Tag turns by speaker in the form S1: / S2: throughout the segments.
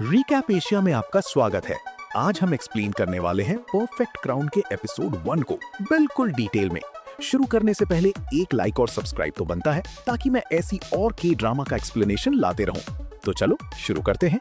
S1: Recap Asia में आपका स्वागत है। आज हम एक्सप्लेन करने वाले हैं परफेक्ट क्राउन के एपिसोड 1 को बिल्कुल डिटेल में। शुरू करने से पहले एक लाइक और सब्सक्राइब तो बनता है ताकि मैं ऐसी और के ड्रामा का एक्सप्लेनेशन लाते रहूं। तो चलो शुरू करते हैं।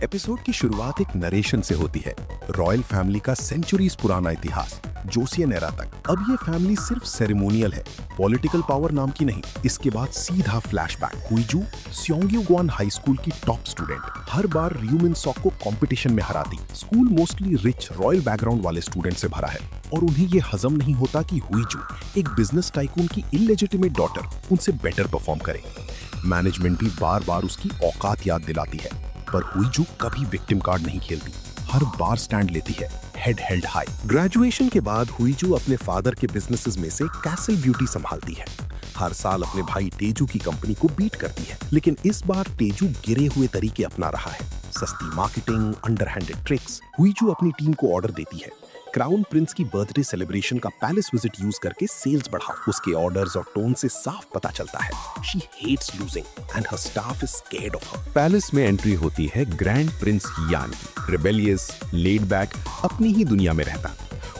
S1: एपिसोड की शुरुआत एक नरेशन से होती है। रॉयल फैमिली का सेंचुरीज पुराना इतिहास, जोसियन एरा तक। अब ये फैमिली सिर्फ सेरेमोनियल है, पॉलिटिकल पावर नाम की नहीं। इसके बाद सीधा फ्लैशबैक। हुईजू स्योंग्यू-ग्वान हाई स्कूल की टॉप स्टूडेंट, हर बार रियूमिन सॉक को कंपटीशन में हराती। School mostly rich royal background वाले स्टूडेंट से भरा है और उन्हें ये हजम नहीं होता कि हुईजू, एक बिजनेस टाइकून की इलेजिटिमेट डॉटर, उनसे बेटर परफॉर्म करे। मैनेजमेंट भी बार बार उसकी औकात याद दिलाती है, पर हुईजू कभी विक्टिम कार्ड नहीं खेलती, हर बार स्टैंड लेती है, हेड हेल्ड हाई। ग्रेजुएशन के बाद हुईजू अपने फादर के बिजनेसेस में से कैसल ब्यूटी संभालती है। हर साल अपने भाई तेजू की कंपनी को बीट करती है, लेकिन इस बार तेजू गिरे हुए तरीके अपना रहा है। सस्ती मार्केटिंग, अंडरहैंडेड ट्रिक्स। हुईजू अपनी टीम को ऑर्डर देती है, क्राउन प्रिंस की बर्थडे सेलिब्रेशन का पैलेस विजिट यूज करके सेल्स बढ़ाओ। उसके ऑर्डर्स और टोन से साफ पता चलता है she hates losing and her staff is scared of her. Palace में एंट्री होती है ग्रैंड प्रिंस यान की। रिबेलियस, लेड बैक, अपनी ही दुनिया में रहता।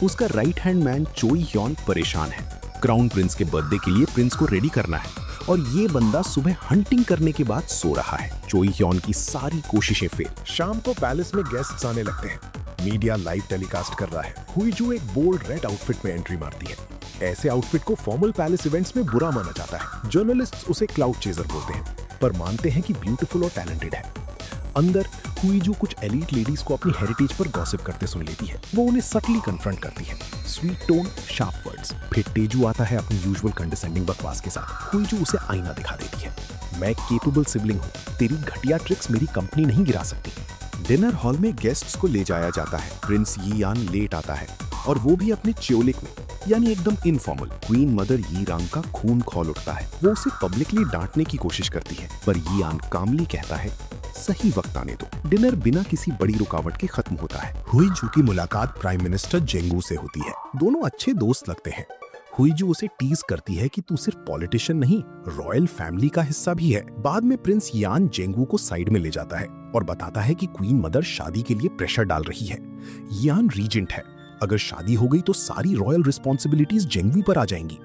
S1: उसका राइट हैंड मैन चोई ह्योन परेशान है। क्राउन प्रिंस के बर्थडे के लिए प्रिंस को रेडी करना है और ये बंदा सुबह हंटिंग करने के बाद सो रहा है। चोई ह्योन की सारी कोशिशें फेल। शाम को पैलेस में गेस्ट्स आने लगते हैं। मीडिया लाइव टेलीकास्ट कर रहा है। हुईजू एक बोल्ड रेड आउटफिट में एंट्री मारती है। ऐसे आउटफिट को फॉर्मल पैलेस इवेंट्स में बुरा माना जाता है। जर्नलिस्ट्स उसे क्लाउड चेजर बोलते हैं, पर मानते हैं कि ब्यूटीफुल और टैलेंटेड है। अंदर हुईजू कुछ एलीट लेडीज को अपनी हेरिटेज पर गॉसिप करते सुन लेती है। वो उन्हें सटली कन्फ्रंट करती है, स्वीट टोन, शार्प वर्ड्स। फिर तेजू आता है अपनी यूजुअल कंडेसेंडिंग बकवास के साथ। हुईजू उसे आईना दिखा देती है, मैं केपेबल सिबलिंग हूँ, तेरी घटिया ट्रिक्स मेरी कंपनी नहीं गिरा सकती। डिनर हॉल में गेस्ट्स को ले जाया जाता है। प्रिंस यी यान लेट आता है और वो भी अपने च्योलिक में, यानी एकदम इनफॉर्मल। क्वीन मदर यी रांग का खून खौल उठता है। वो उसे पब्लिकली डांटने की कोशिश करती है, पर यी यान कामली कहता है सही वक्त आने दो। डिनर बिना किसी बड़ी रुकावट के खत्म होता है। हुईजू की मुलाकात प्राइम मिनिस्टर जेंगू से होती है। दोनों अच्छे दोस्त लगते हैं। हुईजू उसे टीज करती है कि तू सिर्फ पॉलिटिशियन नहीं, रॉयल फैमिली का हिस्सा भी है। बाद में प्रिंस यान जेंगू को साइड में ले जाता है और बताता है कि क्वीन मदर शादी के लिए प्रेशर डाल रही है। यान रीजेंट है, अगर शादी हो गई तो सारी रॉयल रिस्पॉन्सिबिलिटीज जेंगू पर आ जाएंगी।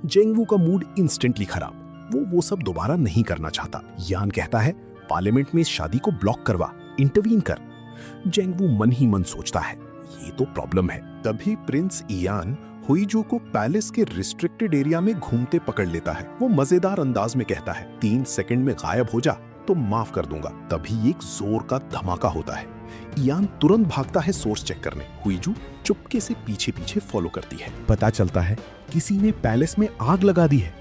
S1: जेंगू का मूड इंस्टेंटली खराब। वो सब दोबारा नहीं करना चाहता। यान कहता है पार्लियामेंट में इस शादी को ब्लॉक करवा, इंटरवीन कर। जेंगू मन ही मन सोचता है ये तो प्रॉब्लम है। तभी प्रिंस यान हुईजू को पैलेस के रिस्ट्रिक्टेड एरिया में घूमते पकड़ लेता है। वो मजेदार अंदाज में कहता है 3 सेकंड में गायब हो जा तो माफ कर दूंगा। तभी एक जोर का धमाका होता है। यान तुरंत भागता है सोर्स चेक करने। हुईजू चुपके से पीछे पीछे फॉलो करती है। पता चलता है किसी ने पैलेस में आग लगा दी है।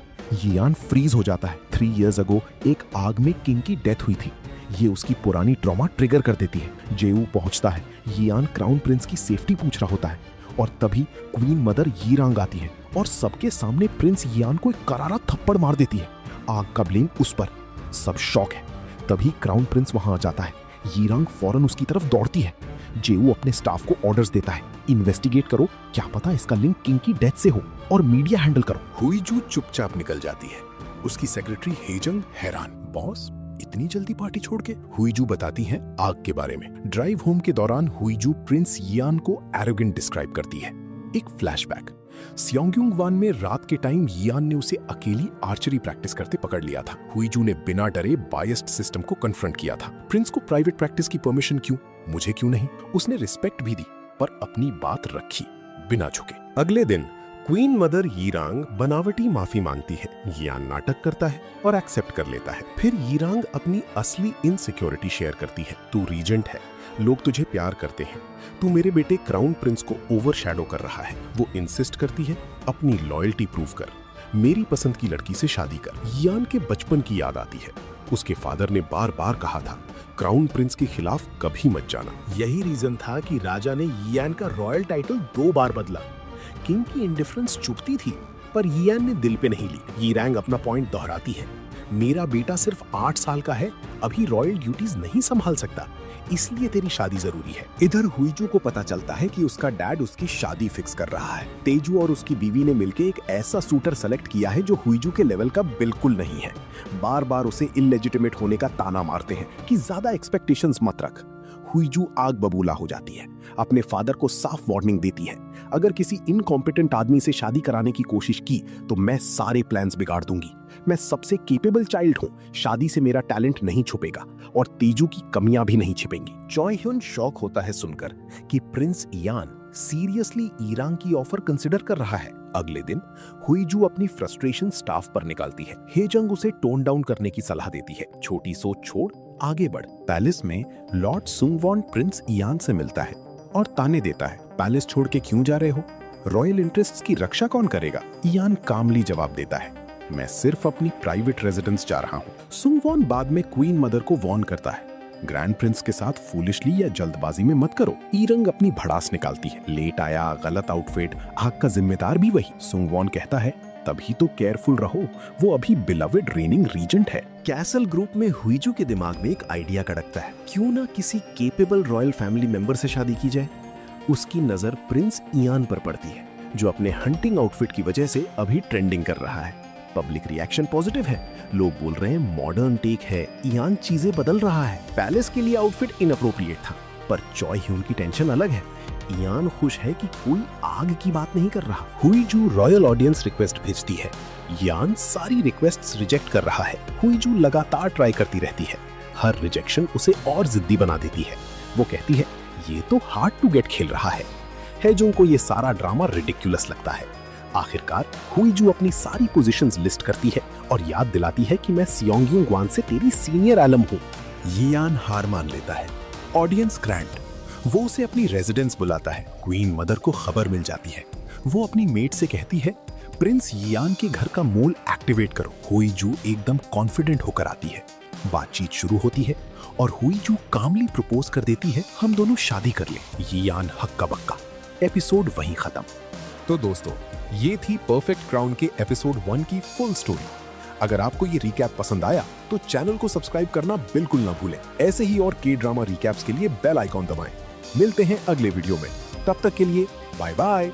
S1: यान फ्रीज हो जाता है। 3 इयर्स अगो एक आग में किंग की डेथ हुई थी। ये उसकी पुरानी ट्रॉमा ट्रिगर कर देती है। जेऊ पहुंचता है। यान क्राउन प्रिंस की सेफ्टी पूछ रहा होता है और तभी क्वीन मदर यी रांग आती है और सबके सामने प्रिंस यान को एक करारा थप्पड़ मार देती है। आग का ब्लेम उस पर। सब शॉक है। तभी क्राउन प्रिंस वहां आ जाता है। यी रांग फौरन उसकी तरफ दौड़ती है। जेऊ अपने स्टाफ को ऑर्डर्स देता है, इन्वेस्टिगेट करो, क्या पता इसका लिंक किंग की डेथ से हो, और मीडिया हैंडल करो। हुईजू चुपचाप निकल जाती है। उसकी सेक्रेटरी हेजंग हैरान, बॉस इतनी जल्दी पार्टी छोड़ के? हुईजू बताती हैं आग के बारे में। ड्राइव होम के दौरान हुईजू प्रिंस यान को एरोगेंट डिस्क्राइब करती है। एक फ्लैशबैक। स्योंग्यू-ग्वान में रात के टाइम यान ने उसे अकेली आर्चरी प्रैक्टिस करते पकड़ लिया था। हुईजू ने बिना डरे बायस्ड सिस्टम को कन्फ्रंट किया था। प्रिंस को प्राइवेट प्रैक्टिस की परमिशन क्यों, मुझे क्यों नहीं? उसने रिस्पेक्ट भी दी, पर अपनी बात रखी बिना झुके। अगले दिन क्वीन मदर यी रांग बनावटी माफी मांगती है। यान नाटक करता है और एक्सेप्ट कर लेता है। फिर यी रांग अपनी असली इनसिक्योरिटी शेयर करती है। तू रीजेंट है, लोग तुझे प्यार करते हैं, तू मेरे बेटे क्राउन प्रिंस को ओवरशैडो कर रहा है। वो इंसिस्ट करती है अपनी लॉयल्टी प्रूव कर, मेरी पसंद की लड़की से शादी कर। यान के बचपन की याद आती है। उसके फादर ने बार बार कहा था क्राउन प्रिंस के खिलाफ कभी मत जाना। यही रीजन था कि राजा ने यान का रॉयल टाइटल 2 बार बदला। किंग की इंडिफरेंस चुभती थी, पर यान ने दिल पे नहीं ली। यी रांग अपना पॉइंट दोहराती है, मेरा बेटा सिर्फ 8 साल का है, अभी रॉयल ड्यूटीज नहीं संभाल सकता, इसलिए तेरी शादी जरूरी है। इधर हुईजू को पता चलता है कि उसका डैड उसकी शादी फिक्स कर रहा है। तेजू और उसकी बीवी ने मिलकर एक ऐसा सूटर सेलेक्ट किया है जो हुईजू के लेवल का बिल्कुल नहीं है। बार बार उसे इलेजिटिमेट होने का ताना मारते हैं कि ज्यादा एक्सपेक्टेशंस मत रख। हुईजू आग बबूला हो जाती है, अपने फादर को साफ वार्निंग देती है, अगर किसी इनकॉम्पिटेंट आदमी से शादी कराने की कोशिश की तो मैं सारे प्लान्स बिगाड़ दूंगी। मैं सबसे केपेबल चाइल्ड हूँ, शादी से मेरा टैलेंट नहीं छुपेगा और तेजू की कमियां भी नहीं छिपेंगी। चॉय ह्युन शॉक होता है सुनकर कि प्रिंस इयान सीरियसली ईरान की ऑफर कंसिडर कर रहा है। अगले दिन हुईजू अपनी फ्रस्ट्रेशन स्टाफ पर निकालती है। हेजंग उसे टोन डाउन करने की सलाह देती है, छोटी सोच छोड़ आगे बढ़। पैलेस में लॉर्ड सुंगवॉन प्रिंस इयान से मिलता है और ताने देता है, पैलेस छोड़ के क्यों जा रहे हो? रॉयल इंटरेस्ट्स की रक्षा कौन करेगा? इयान कामली जवाब देता है, मैं सिर्फ अपनी प्राइवेट रेजिडेंस जा रहा हूँ। सुंगवॉन बाद में क्वीन मदर को वॉर्न करता है, ग्रैंड प्रिंस के साथ फूलिशली या जल्दबाजी में मत करो। ईरंग अपनी भड़ास निकालती है, लेट आया, गलत आउटफिट, आग का जिम्मेदार भी वही। सुंगवॉन कहता है, तभी तो केयरफुल रहो, वो अभी बिलवेड रेनिंग रीजेंट है। कैसल ग्रुप में हुईजू के दिमाग में एक आइडिया कड़कता है, क्यों ना किसी केपेबल रॉयल फैमिली मेंबर से शादी की जाए। उसकी नजर प्रिंस इयान पर पड़ती है, जो अपने हंटिंग आउटफिट की वजह से अभी ट्रेंडिंग कर रहा है। पब्लिक रिएक्शन पॉजिटिव है, लोग बोल रहे हैं मॉडर्न टेक है, इयान चीजें बदल रहा है। पैलेस के लिए आउटफिट इनअप्रोप्रिएट था, पर चॉय ह्यून की टेंशन अलग है। इयान खुश है कि कोई आग की बात नहीं कर रहा। हुईजू रॉयल ऑडियंस रिक्वेस्ट भेजती है, इयान सारी रिक्वेस्ट्स रिजेक्ट कर रहा है। हुईजू लगातार ट्राई करती रहती है, हर रिजेक्शन उसे और जिद्दी बना देती है। वो कहती है, ये तो हार्ड टू गेट खेल रहा है। हेजुंग को ये सारा ड्रामा रिडिक्युलस लगता है। आखिरकार हुईजू अपनी सारी पोजीशंस लिस्ट करती है और याद दिलाती है कि मैं सियोंगयूंग वान से तेरी सीनियर आलम हूँ। यियान हार मान लेता है। ऑडियंस ग्रैंड, वो उसे अपनी रेजिडेंस बुलाता है। क्वीन मदर को खबर मिल जाती है, वो अपनी मेट से कहती है, प्रिंस यियान के घर का मोल एक्टिवेट करो। हुईजू एकदम कॉन्फिडेंट होकर आती है। बातचीत शुरू होती है और हुईजू कामली प्रपोज कर देती है, हम दोनों शादी कर ले। यियान हक्का बक्का। एपिसोड वहीं खत्म। तो दोस्तों, ये थी परफेक्ट क्राउन के एपिसोड 1 की फुल स्टोरी। अगर आपको ये रिकैप पसंद आया तो चैनल को सब्सक्राइब करना बिल्कुल ना भूलें। ऐसे ही और के ड्रामा रिकैप्स के लिए बेल आइकॉन दबाएं। मिलते हैं अगले वीडियो में, तब तक के लिए बाय बाय।